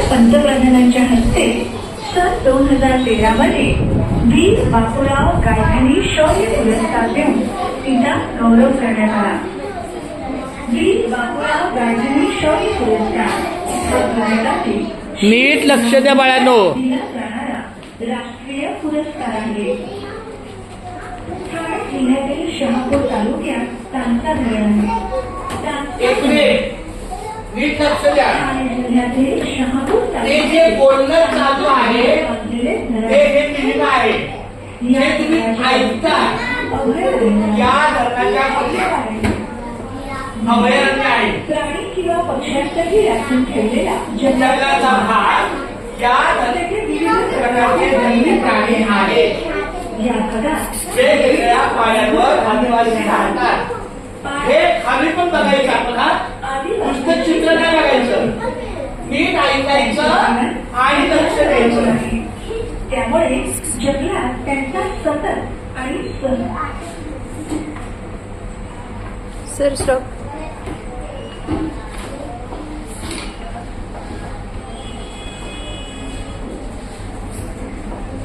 पंतप्रधानांच्या हस्ते सन 2013 मध्ये वीर बापूराव गायधनी शौर्य पुरस्कार देऊन तिचा गौरव करण्यात आला। वीर बापूराव गायधनी शौर्य पुरस्कार नीट लक्ष द्या बाळांनो। दिला जाणारा राष्ट्रीय पुरस्कार आहे। ठाणे जिल्ह्यातील शहापूर तालुक्यात तांसा धरण आहे। नीट लक्ष द्या। ठाणे जिल्ह्यातील शहापूर ते जे बोलणं चालू आहे ते मिनिमम आहे, हे तुम्ही ऐकता। या धरणाच्या अभयारण्य आहे, प्राणी किंवा पक्ष्यांसाठी राखून ठेवलेला जंगलाचा भाग। या धरणाचे विविध प्रकारचे जंगली प्राणी आहेत। या भागात वेगवेगळ्या पाण्यावर आदिवासी राहतात। हे खाली पण बघायचं आपण, नुसतं चित्र नाही बघायचं, नीट ऐकायचं आणि लक्ष द्यायचं। त्यामुळे जंगलात त्यांचा सतत आणि सर स्टॉप।